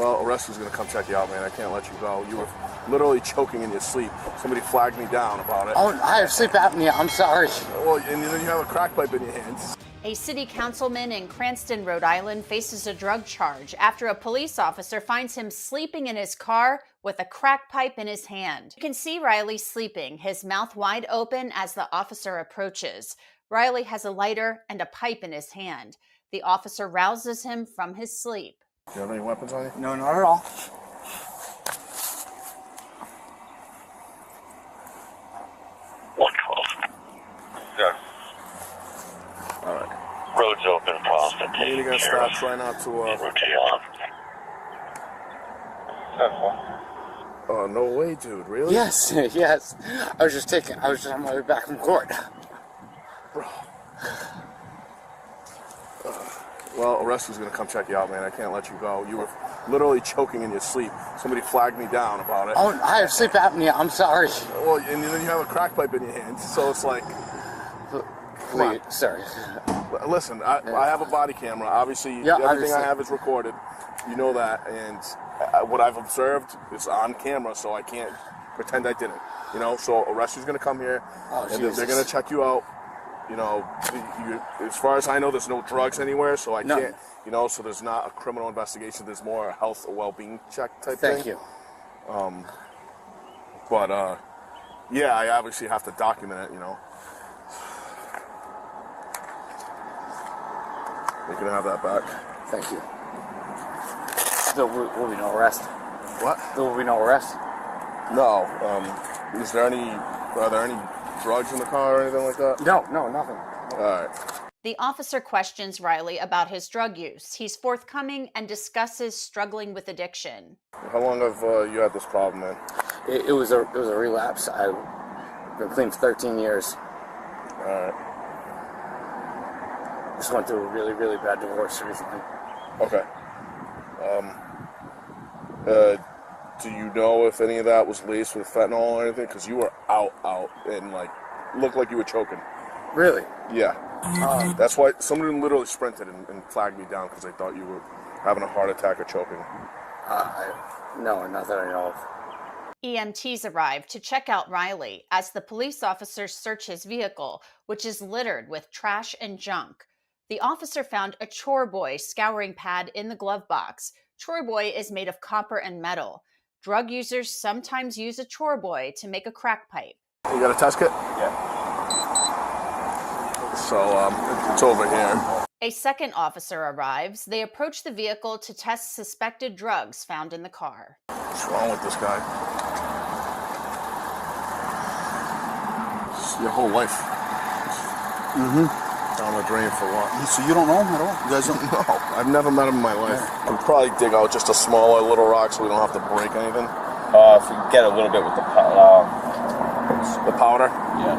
Well, a rescue's gonna come check you out, man. I can't let you go. You were literally choking in your sleep. Somebody flagged me down about it. Oh, I have sleep apnea. I'm sorry. Well, and then you have a crack pipe in your hands. A city councilman in Cranston, Rhode Island faces a drug charge after a police officer finds him sleeping in his car with a crack pipe in his hand. You can see Riley sleeping, his mouth wide open as the officer approaches. Riley has a lighter and a pipe in his hand. The officer rouses him from his sleep. Do you have any weapons on you? No, not at all. Yeah. All right. Road's open, Boston. You're gonna stop. Try not to. Oh, no way, dude. Really? Yes, yes. I was just on my way back from court. Bro. Well, a rescue's gonna come check you out, man. I can't let you go. You were literally choking in your sleep. Somebody flagged me down about it. Oh, I have sleep apnea. I'm sorry. Well, and then you have a crack pipe in your hands, so it's like... Please, sorry. Listen, I have a body camera. Obviously, everything I have is recorded. You know that, and what I've observed is on camera, so I can't pretend I didn't. You know, so a rescue's gonna come here, and they're gonna check you out. You know, as far as I know, there's no drugs anywhere, so I can't, you know, so there's not a criminal investigation. There's more a health or well-being check type thing. Thank you. Yeah, I obviously have to document it, you know. You can have that back. Thank you. There will be no arrest. What? There will be no arrest? No. Are there any drugs in the car or anything like that? No, nothing. All right. The officer questions Riley about his drug use. He's forthcoming and discusses struggling with addiction. How long have you had this problem, man? It was a relapse. I've been clean for 13 years. All right. Just went through a really, really bad divorce recently. Okay. Do you know if any of that was laced with fentanyl or anything? Because you were out, and looked like you were choking. Really? Yeah. That's why somebody literally sprinted and flagged me down because they thought you were having a heart attack or choking. No, not that I know of. EMTs arrived to check out Riley as the police officers search his vehicle, which is littered with trash and junk. The officer found a chore boy scouring pad in the glove box. Chore boy is made of copper and metal. Drug users sometimes use a chore boy to make a crack pipe. You got a test kit? Yeah. So, it's over here. A second officer arrives. They approach the vehicle to test suspected drugs found in the car. What's wrong with this guy? It's your whole life. Down the drain for what? So you don't know him at all? You guys don't know? No, I've never met him in my life. We'll probably dig out just a smaller little rock so we don't have to break anything. If we get a little bit with the powder. Yeah.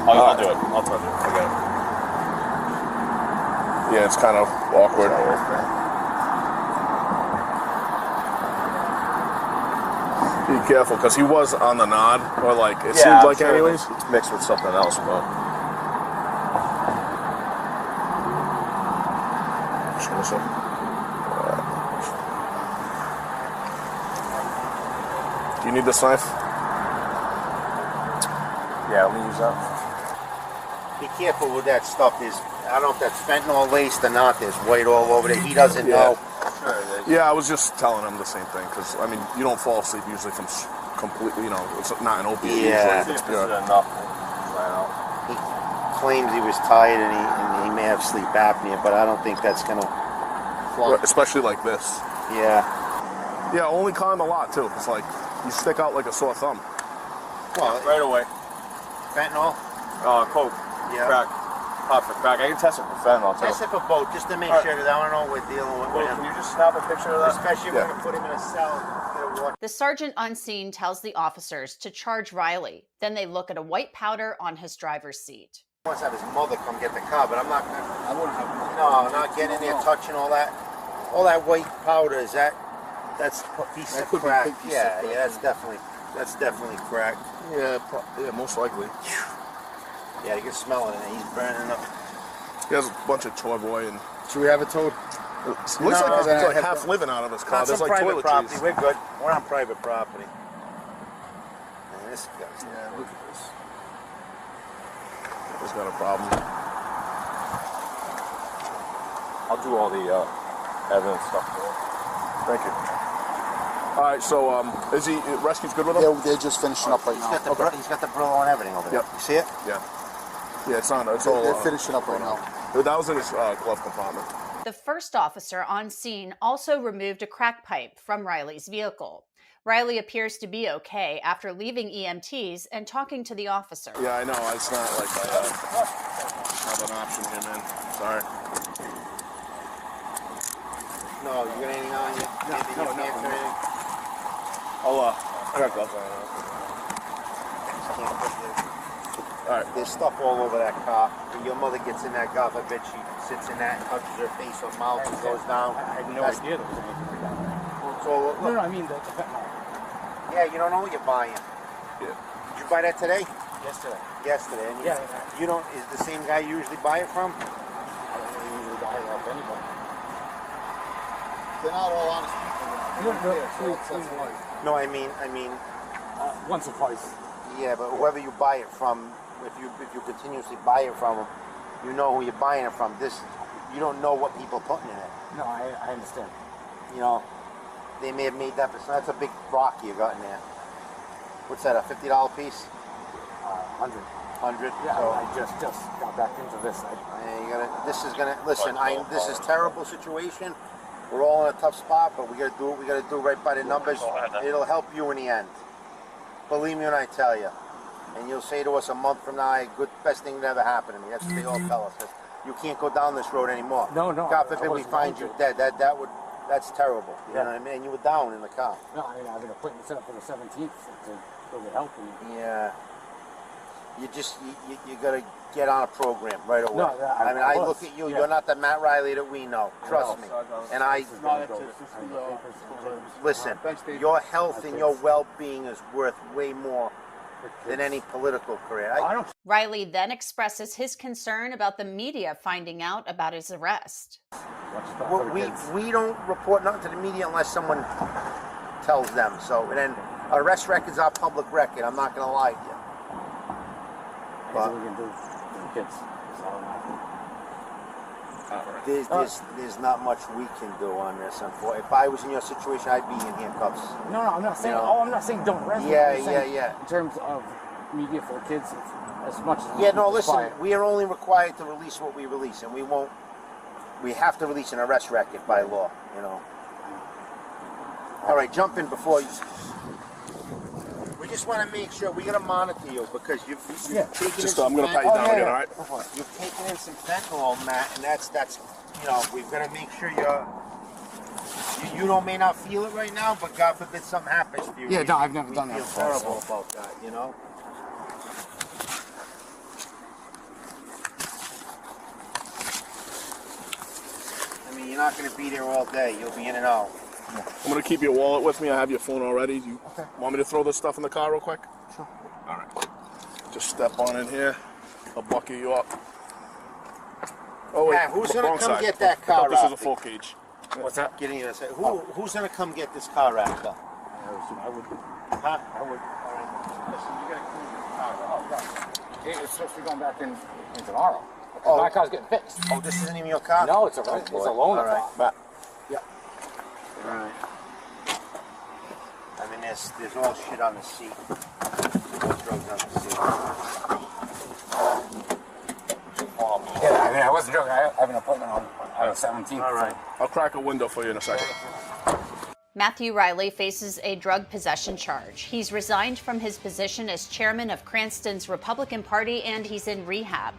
I'll do it. I'll tell you. I got it. Yeah, it's kind of awkward. Be careful, because he was on the nod, or it seemed like sure anyways. it's mixed with something else, but... Listen. Do you need this knife? Yeah, let me use that. Be careful with that stuff. I don't know if that's fentanyl laced or not. There's white all over there. He doesn't know. Yeah, I was just telling him the same thing, because, I mean, you don't fall asleep usually from completely, you know, it's not an opiate usually. It's enough. He claims he was tired and he may have sleep apnea, but I don't think that's going to... Especially like this. Yeah. Yeah, only climb a lot, too. It's like, you stick out like a sore thumb. Well, Right away. fentanyl? Coke. Yeah. Crack. Pop for crack. I can test it for fentanyl, too. Test it for both, just to make sure that I don't know what we're dealing with. Well, can you just snap a picture of that? Especially if we're going to put him in a cell. The sergeant on scene tells the officers to charge Riley. Then they look at a white powder on his driver's seat. He wants to have his mother come get the car, but I'm not going to... I wouldn't have... No, not getting in there, touching all that. All that white powder, that's a piece of crack. Yeah, that's definitely crack. Yeah, most likely. Yeah, you can smell it, and he's burning up. He has a bunch of toy boy and... Should we have it towed? It looks like he's like half living out of his car. That's There's some like private property. toiletries. We're good. We're on private property. Man, this guy's Look at this. He's got a problem. I'll do all the evidence stuff for you. Thank you. All right, so is he rescue's good with him? Yeah, they're just finishing up right now. He's got the Brillo and everything over there. Yep. You see it? Yeah. Yeah, it's on. It's all. They're finishing up right now. That was in his glove compartment. The first officer on scene also removed a crack pipe from Riley's vehicle. Riley appears to be okay after leaving EMTs and talking to the officer. Yeah, I know. It's not like I have an option here, man. Sorry. No, you got anything on you? No, anything? I got gloves on. All right. There's stuff all over that car. When your mother gets in that car, I bet she sits in that, touches her face or mouth and goes down. I had no idea there was anything down there. So, look, No, I mean the fentanyl. yeah, you don't know what you're buying. Yeah. Did you buy that today? Yesterday. Yesterday. And Yeah. You don't, is the same guy you usually buy it from? I don't really usually buy it off anybody. They're not all honest people. No, I mean, Once or twice. yeah, but whoever you buy it from, if you continuously buy it from them, you know who you're buying it from. You don't know what people are putting in it. No, I understand. You know, they may have made that, but that's a big rock you got in there. What's that, a $50 piece? 100. 100? Yeah, So, I just got back into this. this is gonna, listen, this is a terrible situation. We're all in a tough spot, but we gotta do what we gotta do right by the numbers. It'll help you in the end. Believe me when I tell you. And you'll say to us a month from now, best thing that ever happened to me. That's what they all tell us. You can't go down this road anymore. No. God forbid we find you dead. That's terrible. You know what I mean? You were down in the car. No, I mean, I have an appointment set up for the 17th to go get help. Yeah. You gotta get on a program right away. No, I look at you. Yeah. You're not the Matt Riley that we know. Trust me. And listen. Your health and your well-being is worth way more than any political career. Riley then expresses his concern about the media finding out about his arrest. We don't report nothing to the media unless someone tells them. So, and then arrest records are public record. I'm not going to lie to you. But we can do for the kids. There's not much we can do on this. Unfortunately, if I was in your situation, I'd be in handcuffs. No, I'm not saying. I'm not saying don't arrest me. Yeah. In terms of media for the kids, as much as listen. We are only required to release what we release, and we won't. We have to release an arrest record by law. You know. All right, jump in before you. We just want to make sure we got to monitor you because you've taken in some I'm going to pat you down again, all right? You've taken in some fentanyl, Matt, and that's we've got to make sure you may not feel it right now, but God forbid something happens to you. Yeah, no, I've never done that before. before. Terrible about that, you know. I mean, you're not going to be there all day. You'll be in and out. I'm going to keep your wallet with me. I have your phone already. You want me to throw this stuff in the car real quick? Sure. All right. Just step on in here. I'll bucket you up. Oh, wait. Matt, who's going to come side. get that car? This is a full cage. What's that? Getting you to who's going to come get this car out? I would. Huh? I would. Listen, you got to clean this car out. It's supposed to be going back in tomorrow. Oh. My car's getting fixed. Oh, this isn't even your car? No, it's a loaner All right. car. Yeah. All right. I mean, there's all shit on the seat. Drugs on the seat. Yeah, I mean, I wasn't joking. I have an appointment on the 17th. All right. I'll crack a window for you in a second. Matthew Riley faces a drug possession charge. He's resigned from his position as chairman of Cranston's Republican Party and he's in rehab.